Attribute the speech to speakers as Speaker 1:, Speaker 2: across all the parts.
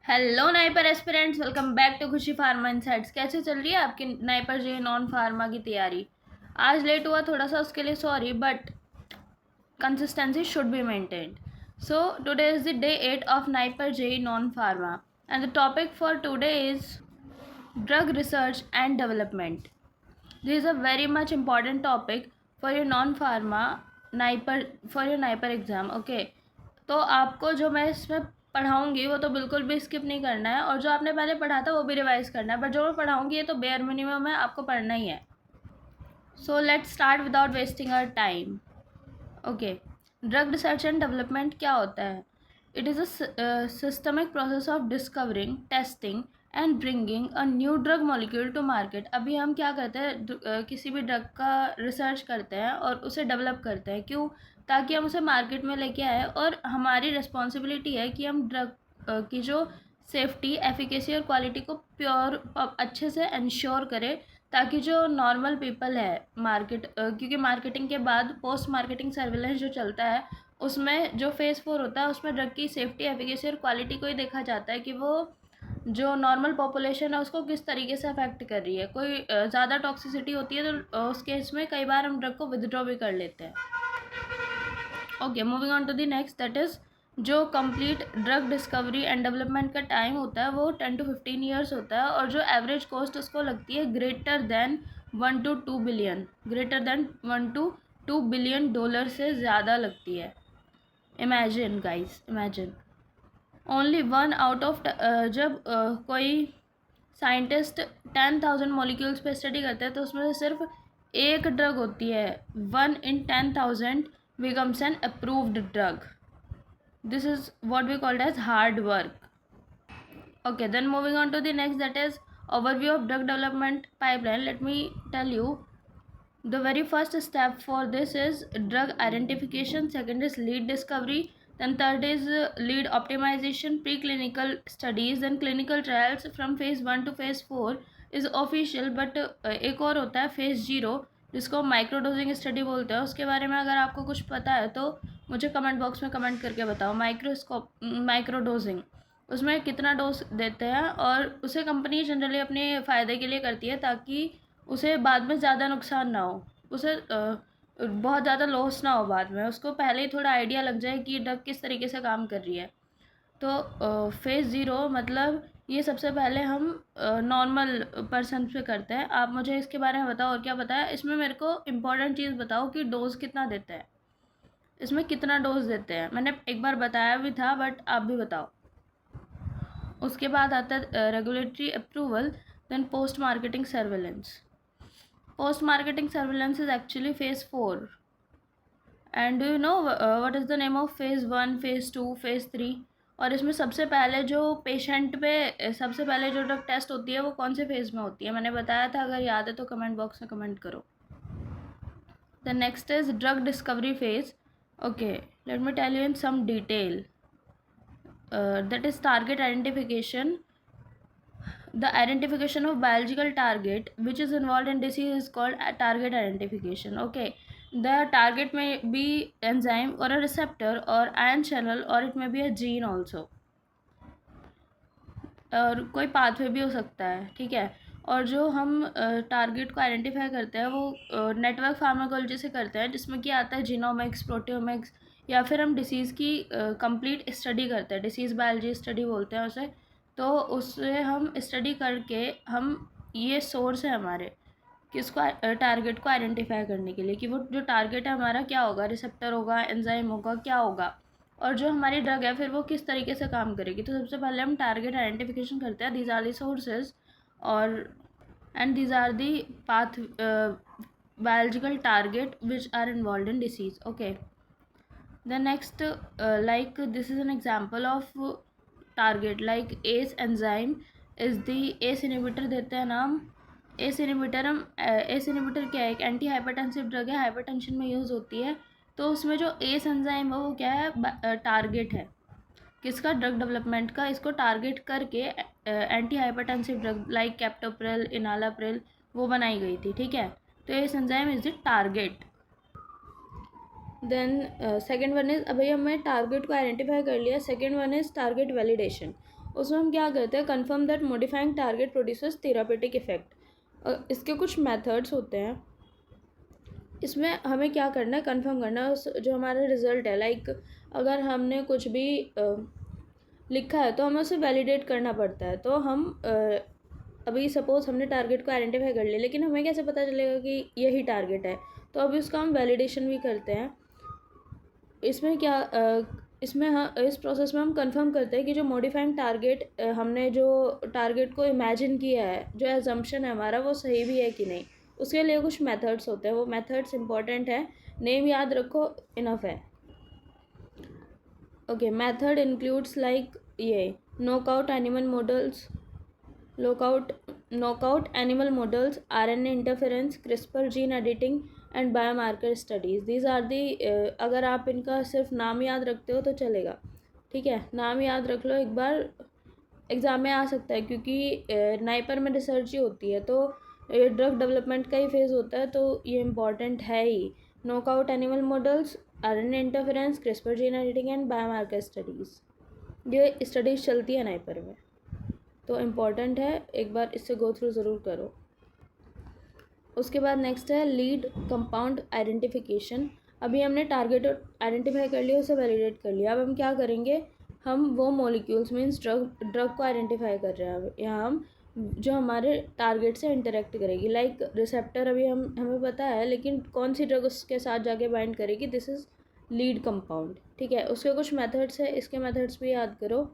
Speaker 1: Hello NIPER aspirants, welcome back to Khushi pharma insights. कैसे चल रही है आपकी नाइपर जे नॉन फार्मा की तैयारी? आज लेट हुआ थोड़ा सा, उसके लिए sorry, but consistency should be maintained. So today is the day 8 of Naipar JEE non-pharma, and the topic for today is drug research and development. This is a very much important topic for your non-pharma NIPER, for your NIPER exam. Okay, तो आपको जो मैं इसमें पढ़ाऊँगी वो तो बिल्कुल भी skip नहीं करना है, और जो आपने पहले पढ़ा था वो भी रिवाइज करना है, बट जो मैं पढ़ाऊँगी ये तो बेयर मिनिमम है, आपको पढ़ना ही है। So let's start without wasting our time. Okay, drug research and development क्या होता है? It is a systemic process of discovering, testing and bringing a new drug molecule to market. अभी हम क्या करते हैं, किसी भी ड्रग का रिसर्च करते हैं और उसे डेवलप करते हैं। क्यों? ताकि हम उसे मार्केट में लेके आए, और हमारी रिस्पॉन्सिबिलिटी है कि हम ड्रग की जो सेफ्टी, एफिकेसी और क्वालिटी को प्योर अच्छे से इंश्योर करें, ताकि जो नॉर्मल पीपल है क्योंकि मार्केटिंग के बाद पोस्ट मार्केटिंग सर्विलेंस जो चलता है, उसमें जो फेज़ 4 होता है उसमें ड्रग की सेफ्टी, एफिकेसी और क्वालिटी को ही देखा जाता है कि वो जो नॉर्मल पॉपुलेशन है उसको किस तरीके से अफेक्ट कर रही है। कोई ज़्यादा टॉक्सिसिटी होती है तो उस केस में कई बार हम ड्रग को विदड्रॉ भी कर लेते हैं। Okay, moving on to the next, that is जो complete drug discovery and development का टाइम होता है वो 10 to 15 ईयर्स होता है, और जो एवरेज कॉस्ट उसको लगती है greater than 1 to 2 billion, greater than $1 to 2 billion से ज़्यादा लगती है। Imagine guys, imagine only one out of जब कोई साइंटिस्ट 10,000 मॉलिक्यूल्स पे स्टडी करते हैं तो उसमें से सिर्फ एक ड्रग होती है, 1 in 10,000 becomes an approved drug. This is what we called as hard work. Okay, then moving on to the next, that is overview of drug development pipeline. Let me tell you, the very first step for this is drug identification, second is lead discovery, then third is lead optimization, preclinical studies, then clinical trials from phase 1 to phase 4 is official, but एक और होता है phase 0 जिसको माइक्रोडोजिंग study बोलते हैं। उसके बारे में अगर आपको कुछ पता है तो मुझे कमेंट बॉक्स में कमेंट करके बताओ। माइक्रोडोजिंग, उसमें कितना डोज देते हैं, और उसे कंपनी जनरली अपने फ़ायदे के लिए करती है ताकि उसे बाद में ज़्यादा नुकसान ना हो, उसे बहुत ज़्यादा लॉस ना हो बाद में, उसको पहले ही थोड़ा आइडिया लग जाए कि ड्रग किस तरीके से काम कर रही है। तो फेज़ 0 मतलब ये सबसे पहले हम नॉर्मल पर्सन पे करते हैं। आप मुझे इसके बारे में बताओ और क्या पता है। इसमें मेरे को इम्पोर्टेंट चीज़ बताओ कि डोज़ कितना देते हैं, इसमें कितना डोज देते हैं। मैंने एक बार बताया भी था, बट आप भी बताओ। उसके बाद आता है regulatory approval, then post marketing surveillance. Post marketing surveillance is actually phase 4, and do you know what is the name of phase 1, phase 2, phase 3? और इसमें सबसे पहले जो पेशेंट पे सबसे पहले जो ड्रग टेस्ट होती है वो कौन से फेज़ में होती है? मैंने बताया था, अगर याद है तो कमेंट बॉक्स में कमेंट करो। The next is drug discovery phase. Okay, let me tell you in some detail. That is target identification. The identification of biological target which is involved in disease is called target identification. Okay, the target may be enzyme or a receptor or ion channel, or it may be a gene also, और कोई pathway भी हो सकता है, ठीक है। और जो हम टारगेट को आइडेंटिफाई करते हैं वो नेटवर्क फार्माकोलॉजी से करते हैं, जिसमें कि आता है जीनोमिक्स, प्रोटियोमिक्स, या फिर हम डिसीज़ की कंप्लीट स्टडी करते हैं, डिसीज़ बायोलॉजी स्टडी बोलते हैं उसे। तो उससे हम स्टडी करके हम, ये सोर्स है हमारे किसको, टारगेट को आइडेंटिफाई करने के लिए कि वो जो टारगेट है हमारा क्या होगा, रिसेप्टर होगा, एंजाइम होगा, क्या होगा, और जो हमारी ड्रग है फिर वो किस तरीके से काम करेगी। तो सबसे पहले हम टारगेट आइडेंटिफिकेशन करते हैं, दीज आर दी सोर्सेज, और and these are the path biological target which are involved in disease. Okay, the next like this is an example of target, like ACE enzyme is the ACE inhibitor देते हैं नाम। ACE inhibitor, हम ACE inhibitor क्या है? एक anti hypertensive drug है, hypertension में use होती है। तो उसमें जो ACE एंजाइम है वो क्या है? टारगेट है किसका? ड्रग डेवलपमेंट का। इसको टारगेट करके anti hypertensive drug like captopril, enalapril वो बनाई गई थी, ठीक है। तो ये enzyme is the target. Then second one is, अभी हमने टारगेट को आइडेंटिफाई कर लिया, second one is target validation. उसमें हम क्या करते हैं, confirm that modifying target produces therapeutic effect. इसके कुछ मेथड्स होते हैं। इसमें हमें क्या करना है, कंफर्म करना है उस जो हमारा रिज़ल्ट है। लाइक अगर हमने कुछ भी लिखा है तो हमें उसे वैलिडेट करना पड़ता है। तो हम अभी सपोज़ हमने टारगेट को आइडेंटिफाई कर लिया, लेकिन हमें कैसे पता चलेगा कि यही टारगेट है, तो अभी उसका हम वैलिडेशन भी करते हैं। इसमें क्या इसमें इस प्रोसेस में हम कंफर्म करते हैं कि जो मॉडिफाइंग टारगेट हमने जो टारगेट को इमेजिन किया है, जो एजम्पशन है हमारा, वो सही भी है कि नहीं। उसके लिए कुछ मेथड्स होते हैं, वो मेथड्स इंपॉर्टेंट है, नेम याद रखो, इनफ है। ओके, मेथड इंक्लूड्स लाइक ये knockout animal models, knockout animal models, RNA interference, CRISPR gene editing and biomarker studies. These are the, अगर आप इनका सिर्फ नाम याद रखते हो तो चलेगा, ठीक है, नाम याद रख लो, एक बार एग्ज़ाम में आ सकता है, क्योंकि नाइपर में रिसर्च ही होती है, तो ये ड्रग डेवलपमेंट का ही फेज़ होता है, तो ये इम्पॉर्टेंट है ही। Knockout animal models, RNA interference, CRISPR gene editing and biomarker studies, ये स्टडीज़ चलती है नाइपर में, तो इम्पॉर्टेंट है, एक बार इससे गो थ्रू ज़रूर करो। उसके बाद नेक्स्ट है लीड कंपाउंड आइडेंटिफिकेशन। अभी हमने टारगेट आइडेंटिफाई कर लिया, उसे वैलिडेट कर लिया। अब हम क्या करेंगे, हम वो मॉलिक्यूल्स मीन्स ड्रग को आइडेंटिफाई कर रहे हैं। अब यहाँ हम जो हमारे टारगेट से इंटरेक्ट करेगी, लाइक रिसेप्टर अभी हमें पता है, लेकिन कौन सी ड्रग उसके साथ जाके बाइंड करेगी, दिस इज़ लीड कंपाउंड, ठीक है। उसके कुछ मेथड्स है, इसके मेथड्स भी याद करो।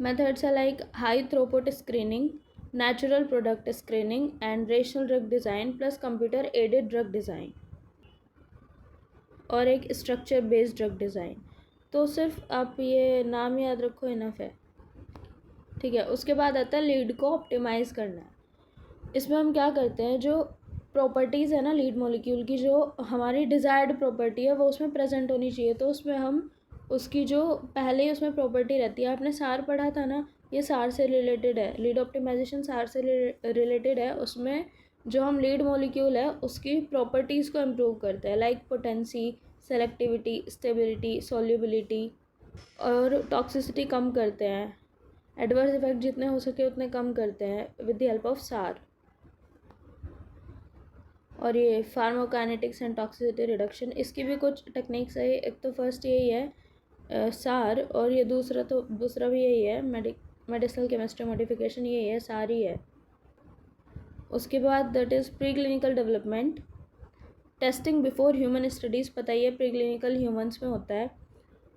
Speaker 1: मेथड्स है like high throughput screening, natural product screening and rational drug design plus computer aided drug design, और एक स्ट्रक्चर बेस्ड ड्रग डिज़ाइन। तो सिर्फ आप ये नाम याद रखो, इनफ है, ठीक है। उसके बाद आता है लीड को ऑप्टिमाइज़ करना है। इसमें हम क्या करते हैं, जो प्रॉपर्टीज़ है ना लीड मॉलिक्यूल की, जो हमारी डिज़ायर्ड प्रॉपर्टी है वो उसमें प्रेजेंट होनी चाहिए। तो उसमें हम उसकी जो पहले ही उसमें प्रॉपर्टी रहती है, आपने सार पढ़ा था ना, ये सार से रिलेटेड है, लीड ऑप्टिमाइजेशन सार से रिलेटेड है। उसमें जो हम लीड मॉलिक्यूल है उसकी प्रॉपर्टीज़ को इम्प्रूव करते हैं, like potency, selectivity, stability, solubility, और टॉक्सिसिटी कम करते हैं, एडवर्स इफेक्ट जितने हो सके उतने कम करते हैं विद द हेल्प ऑफ सार। और ये फार्माकोकाइनेटिक्स एंड टॉक्सिसिटी रिडक्शन, इसकी भी कुछ टेक्निक्स है। एक तो फर्स्ट यही है सार, और ये दूसरा भी यही है, मेडिसिनल केमिस्ट्री मॉडिफिकेशन, यही है, सार ही है। उसके बाद that is pre clinical development, testing before human studies, पता ही है प्री क्लिनिकल ह्यूमन्स में होता है,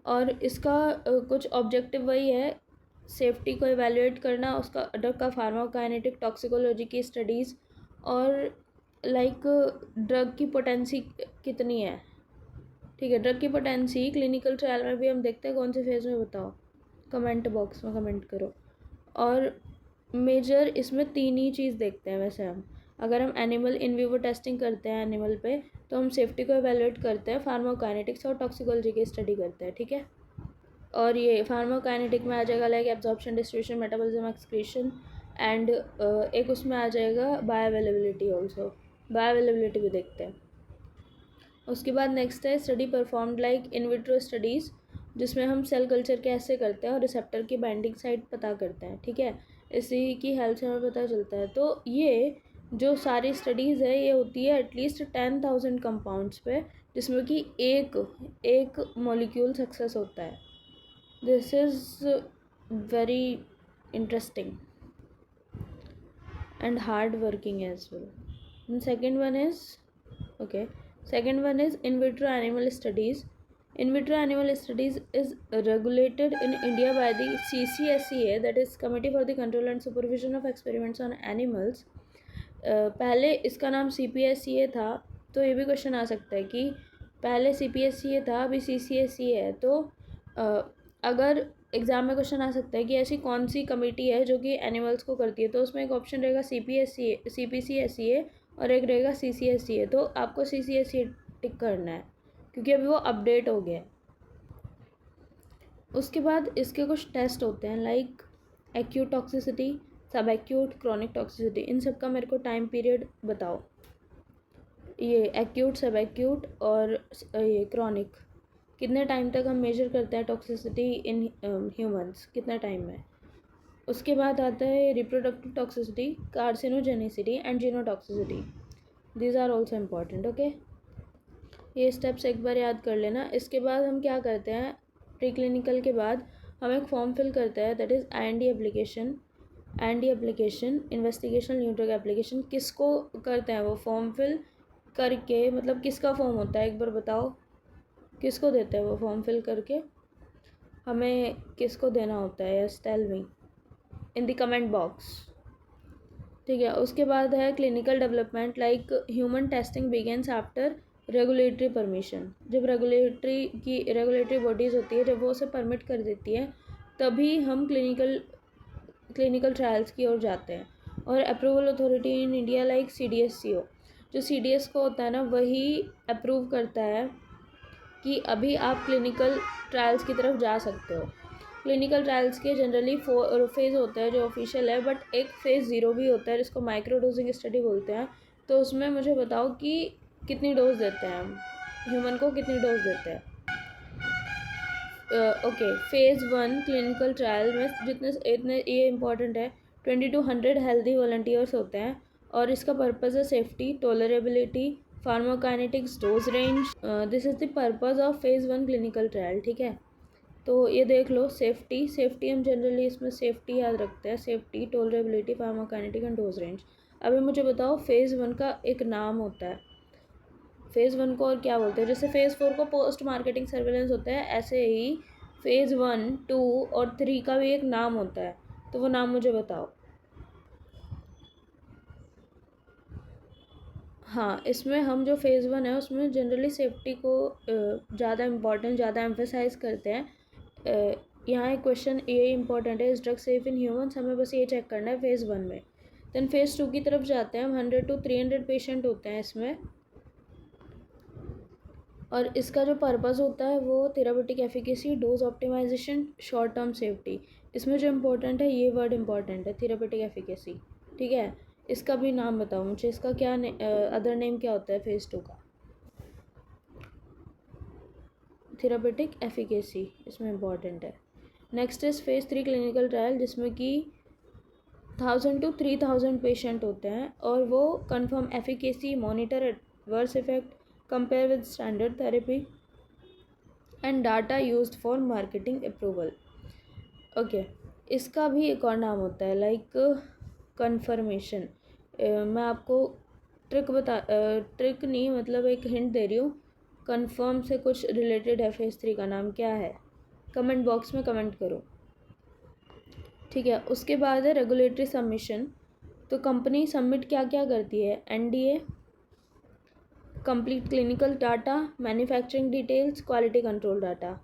Speaker 1: और इसका कुछ ऑब्जेक्टिव वही है, सेफ्टी को इवेलुएट करना, उसका ड्रग का फार्माकोकाइनेटिक टॉक्सिकोलॉजी की स्टडीज़, और लाइक ड्रग की पोटेंसी कितनी है, ठीक है। ड्रग की पोटेंसी क्लिनिकल ट्रायल में भी हम देखते हैं, कौन से फेज़ में बताओ, कमेंट बॉक्स में कमेंट करो। और मेजर इसमें 3 ही चीज़ देखते हैं वैसे हम, अगर हम एनिमल इन विवो टेस्टिंग करते हैं एनिमल पे, तो हम सेफ्टी को एवेलुएट करते हैं, फार्माकोकाइनेटिक्स और टॉक्सिकोलॉजी की स्टडी करते हैं, ठीक है। और ये फार्माकोकाइनेटिक में आ जाएगा like absorption, distribution, metabolism, excretion, and एक उसमें आ जाएगा बायोअवेलेबिलिटी ऑल्सो, बायोअवेलेबिलिटी भी देखते हैं। उसके बाद नेक्स्ट है study performed like in vitro studies, जिसमें हम सेल कल्चर कैसे करते हैं और रिसेप्टर की बाइंडिंग साइट पता करते हैं, ठीक है। इसी की हेल्प से हमें पता चलता है। तो ये जो सारी स्टडीज़ है ये होती है एटलीस्ट 10,000 कंपाउंड्स पे, जिसमें कि एक मॉलिक्यूल सक्सेस होता है। This is very interesting and hard working as well. And second one is in vitro animal studies. In vitro animal studies is regulated in India by the CCSEA, that is Committee for the Control and Supervision of Experiments on Animals. पहले इसका नाम CPSCA था, तो ये भी question आ सकता है कि पहले CPSCA था, अभी CCSEA है। तो अगर एग्ज़ाम में क्वेश्चन आ सकता है कि ऐसी कौन सी कमेटी है जो कि एनिमल्स को करती है, तो उसमें एक ऑप्शन रहेगा CPCSEA और एक रहेगा CCSEA। तो आपको CCSEA टिक करना है, क्योंकि अभी वो अपडेट हो गया है। उसके बाद इसके कुछ टेस्ट होते हैं लाइक एक्यूट टॉक्सिसिटी, सब एक्यूट, क्रॉनिक टॉक्सिसिटी। इन सब का मेरे को टाइम पीरियड बताओ, ये एक्यूट, सब एक्यूट और ये क्रॉनिक, कितने टाइम तक हम मेजर करते हैं टॉक्सिसिटी इन ह्यूमंस, कितने टाइम में। उसके बाद आता है reproductive toxicity, carcinogenicity and genotoxicity. These are also important. Okay, ये स्टेप्स एक बार याद कर लेना। इसके बाद हम क्या करते हैं, प्री क्लिनिकल के बाद हम एक फॉर्म फिल करते हैं, that is IND application. IND application, investigational new drug application. किसको करते हैं वो फॉर्म फिल करके, मतलब किसका फॉर्म होता है, एक बार बताओ किसको देते हैं वो फॉर्म फिल करके, हमें किसको देना होता है? Yes, tell me in the comment box. ठीक है, उसके बाद है clinical development, like human testing begins after regulatory permission. जब रेगुलेटरी बॉडीज़ होती है, जब वो उसे परमिट कर देती है, तभी हम क्लिनिकल ट्रायल्स की ओर जाते हैं। और approval authority in India like CDSCO, जो CDS को होता है ना, वही अप्रूव करता है कि अभी आप क्लिनिकल ट्रायल्स की तरफ जा सकते हो। क्लिनिकल ट्रायल्स के जनरली 4 फेज़ होते हैं जो ऑफिशियल है, बट एक फ़ेज़ 0 भी होता है जिसको माइक्रो डोजिंग स्टडी बोलते हैं। तो उसमें मुझे बताओ कि कितनी डोज देते हैं हम, ह्यूमन को कितनी डोज देते हैं? ओके, फ़ेज़ 1 क्लिनिकल ट्रायल में जितने इतने, ये इंपॉर्टेंट है, 20 to 100 हेल्दी वॉलंटियर्स होते हैं और इसका पर्पज़ है safety, tolerability, pharmacokinetics, dose range. This is the purpose of phase 1 clinical trial. ठीक है, तो ये देख लो, सेफ्टी हम जनरली इसमें सेफ्टी याद रखते हैं, safety, tolerability, pharmacokinetic and dose range. अभी मुझे बताओ, फ़ेज़ 1 का एक नाम होता है, फ़ेज़ 1 को और क्या बोलते हैं? जैसे फ़ेज़ 4 को पोस्ट मार्केटिंग सर्वेलेंस होता है, ऐसे ही फ़ेज़ 1, 2 और 3 का भी एक नाम होता है, तो वो नाम मुझे बताओ। हाँ, इसमें हम जो फ़ेज़ 1 है उसमें जनरली सेफ्टी को ज़्यादा इम्पोर्टेंट, ज़्यादा एम्फेसाइज़ करते हैं। यहाँ एक क्वेश्चन ये इंपॉर्टेंट है, इस ड्रग सेफ इन ह्यूमन्स, हमें बस ये चेक करना है फ़ेज़ 1 में। देन फ़ेज़ 2 की तरफ जाते हैं हम, 100 to 300 पेशेंट होते हैं इसमें, और इसका जो पर्पज़ होता है वो therapeutic efficacy, dose optimisation, short term safety. इसमें जो इम्पोर्टेंट है, ये वर्ड इम्पोर्टेंट है, थेरापेटिक एफिकेसी। ठीक है, इसका भी नाम बताओ मुझे, इसका क्या अदर नेम क्या होता है फ़ेज़ 2 का? थेरापेटिक एफिकेसी इसमें इम्पॉर्टेंट है। Next is phase 3 clinical trial, जिसमें कि 1000 to 3000 पेशेंट होते हैं और वो confirm efficacy, monitor adverse effect, compare with standard therapy and data used for marketing approval. Okay, इसका भी एक और नाम होता है, लाइक कन्फर्मेशन। मैं आपको ट्रिक नहीं, मतलब एक हिंट दे रही हूँ, कन्फर्म से कुछ रिलेटेड है, फ़ेज़ 3 का नाम क्या है? कमेंट बॉक्स में कमेंट करो। ठीक है, उसके बाद है रेगुलेटरी सबमिशन। तो कंपनी सबमिट क्या क्या करती है? NDA, complete clinical data, manufacturing details, quality control data,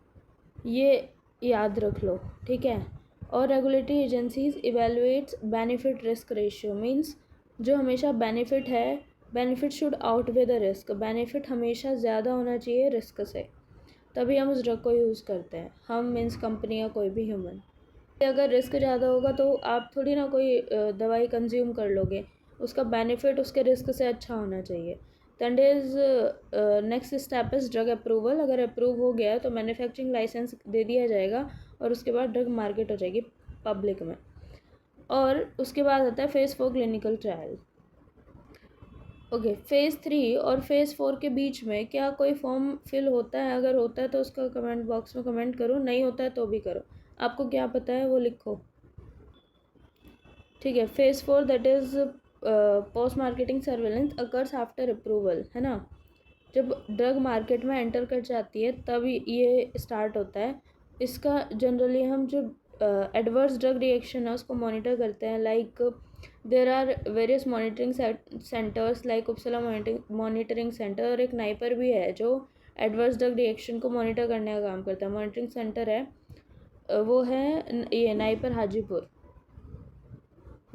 Speaker 1: ये याद रख लो। ठीक है, और regulatory agencies evaluates benefit risk ratio, means जो हमेशा बेनिफिट है, benefit should outweigh the risk, benefit हमेशा ज़्यादा होना चाहिए रिस्क से, तभी हम उस ड्रग को यूज़ करते हैं। हम मीन्स कंपनी या कोई भी ह्यूमन। अगर रिस्क ज़्यादा होगा तो आप थोड़ी ना कोई दवाई कंज्यूम कर लोगे, उसका बेनिफिट उसके रिस्क से अच्छा होना चाहिए। That is next step is drug approval. अगर अप्रूव हो गया है तो मैन्युफैक्चरिंग लाइसेंस दे दिया जाएगा और उसके बाद ड्रग मार्केट हो जाएगी पब्लिक में। और उसके बाद आता है phase 4 clinical trial. Okay, phase 3 और फ़ेज़ 4 के बीच में क्या कोई फॉर्म फिल होता है? अगर होता है तो उसका कमेंट बॉक्स में कमेंट करो, नहीं होता है तो भी करो। आपको क्या पता है वो लिखो। ठीक है, phase 4 that is post marketing surveillance occurs after approval, है ना? जब ड्रग मार्केट में एंटर कर जाती है तब ये स्टार्ट होता है। इसका जनरली हम जो एडवर्स ड्रग रिएक्शन है उसको मॉनिटर करते हैं, like there are various monitoring centres like Uppsala monitoring centre, और एक नाइपर भी है जो एडवर्स ड्रग रिएक्शन को मॉनिटर करने का काम करता है। मॉनिटरिंग सेंटर है वो है ये नाइपर हाजीपुर,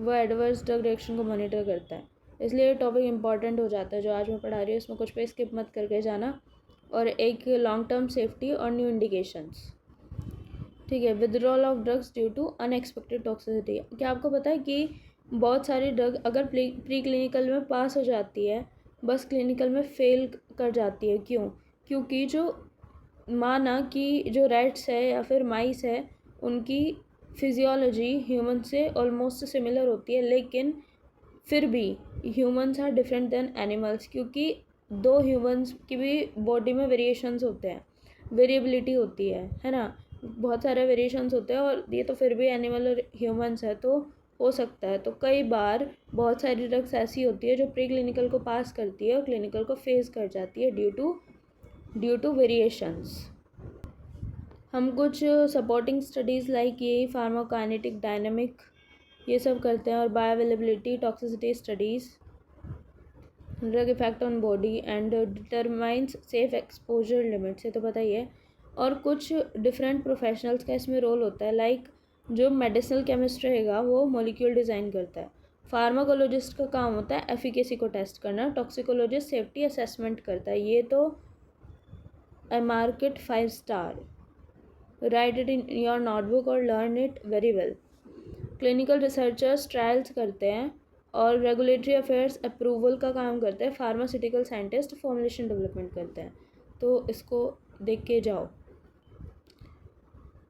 Speaker 1: वो एडवर्स ड्रग रिएक्शन को मॉनिटर करता है। इसलिए ये टॉपिक इंपॉर्टेंट हो जाता है जो आज मैं पढ़ा रही हूँ, इसमें कुछ पे स्किप मत करके जाना। और एक लॉन्ग टर्म सेफ्टी और न्यू इंडिकेशंस। ठीक है, withdrawal of drugs due to unexpected toxicity. क्या आपको पता है कि बहुत सारी ड्रग अगर प्री क्लिनिकल में पास हो जाती है, बस क्लिनिकल में फेल कर जाती है? क्यों? क्योंकि जो माना कि जो रैट्स है या फिर माइस है, उनकी फिजियोलॉजी ह्यूमन से ऑलमोस्ट सिमिलर होती है, लेकिन फिर भी humans are different than animals, क्योंकि दो ह्यूमंस की भी बॉडी में वेरिएशंस होते हैं, वेरिएबिलिटी होती है ना, बहुत सारे वेरिएशंस होते हैं, और ये तो फिर भी एनिमल और ह्यूमंस है तो हो सकता है। तो कई बार बहुत सारी ड्रग्स ऐसी होती है जो प्री क्लिनिकल को पास करती है और क्लिनिकल को फेस कर जाती है ड्यू टू वेरिएशंस। हम कुछ सपोर्टिंग स्टडीज़ लाइक यही फार्माकोकाइनेटिक, डायनेमिक, ये सब करते हैं, और bioavailability, toxicity studies, drug effect on body and determines safe exposure limit, से तो पता ही है। और कुछ डिफरेंट प्रोफेशनल्स का इसमें रोल होता है, लाइक जो मेडिसिनल केमिस्ट रहेगा वो मॉलिक्यूल डिज़ाइन करता है, फार्माकोलॉजिस्ट का काम होता है एफिकेसी को टेस्ट करना, टॉक्सिकोलॉजिस्ट सेफ्टी असेसमेंट करता है। ये तो I mark it 5 star, write it in your notebook और learn it very well. Clinical researchers trials करते हैं, और रेगुलेटरी अफेयर्स अप्रूवल का काम करते हैं, फार्मास्यूटिकल साइंटिस्ट फॉर्मुलेशन डेवलपमेंट करते हैं। तो इसको देख के जाओ।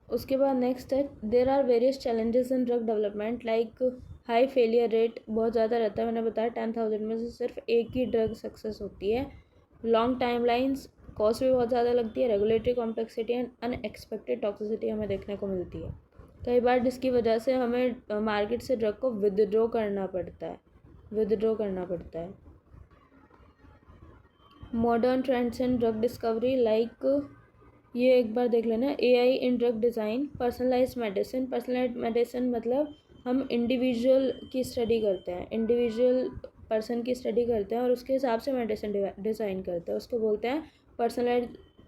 Speaker 1: उसके बाद नेक्स्ट है, there are various challenges in drug development, like high failure rate बहुत ज़्यादा रहता है, मैंने बताया 10,000 में से सिर्फ एक ही ड्रग सक्सेस होती है, लॉन्ग टाइम लाइन्स, कॉस्ट भी बहुत ज़्यादा लगती है, regulatory complexity and unexpected toxicity हमें देखने को मिलती है कई बार, जिसकी वजह से हमें मार्केट से ड्रग को विदड्रॉ करना पड़ता है। Modern trends in drug discovery, like ये एक बार देख लेना, AI इन ड्रग डिज़ाइन, पर्सनलाइज्ड मेडिसिन मतलब हम इंडिविजुअल की स्टडी करते हैं, इंडिविजुअल पर्सन की स्टडी करते हैं और उसके हिसाब से मेडिसिन डिज़ाइन करते हैं, उसको बोलते हैं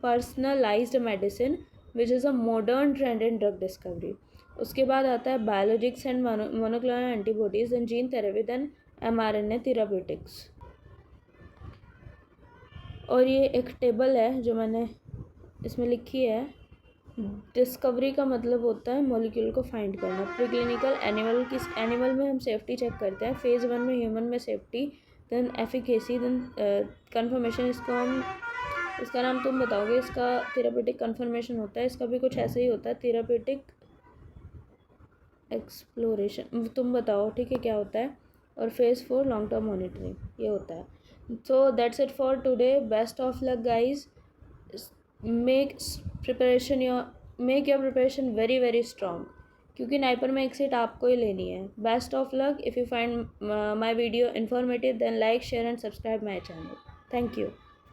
Speaker 1: personalised medicine, which is a modern trend in drug discovery. उसके बाद आता है biologics and monoclonal antibodies and gene therapy then mRNA therapeutics. और ये एक टेबल है जो मैंने इसमें लिखी है। डिस्कवरी का मतलब होता है मॉलिक्यूल को फाइंड करना, प्रीक्लिनिकल एनिमल में हम सेफ्टी चेक करते हैं, फेज़ 1 में ह्यूमन में safety, then efficacy, then confirmation. इसका नाम तुम बताओगे, इसका थेरापेटिक कंफर्मेशन होता है, इसका भी कुछ ऐसे ही होता है, थेरापेटिक एक्सप्लोरेशन, तुम बताओ ठीक है क्या होता है। और फेज़ 4 लॉन्ग टर्म मॉनिटरिंग, ये होता है। So that's it for today, best of luck guys, make your preparation very very strong, क्योंकि नाइपर में एक सीट आपको ही लेनी है। Best of luck. If you find my video informative then like, share and subscribe my channel. Thank you.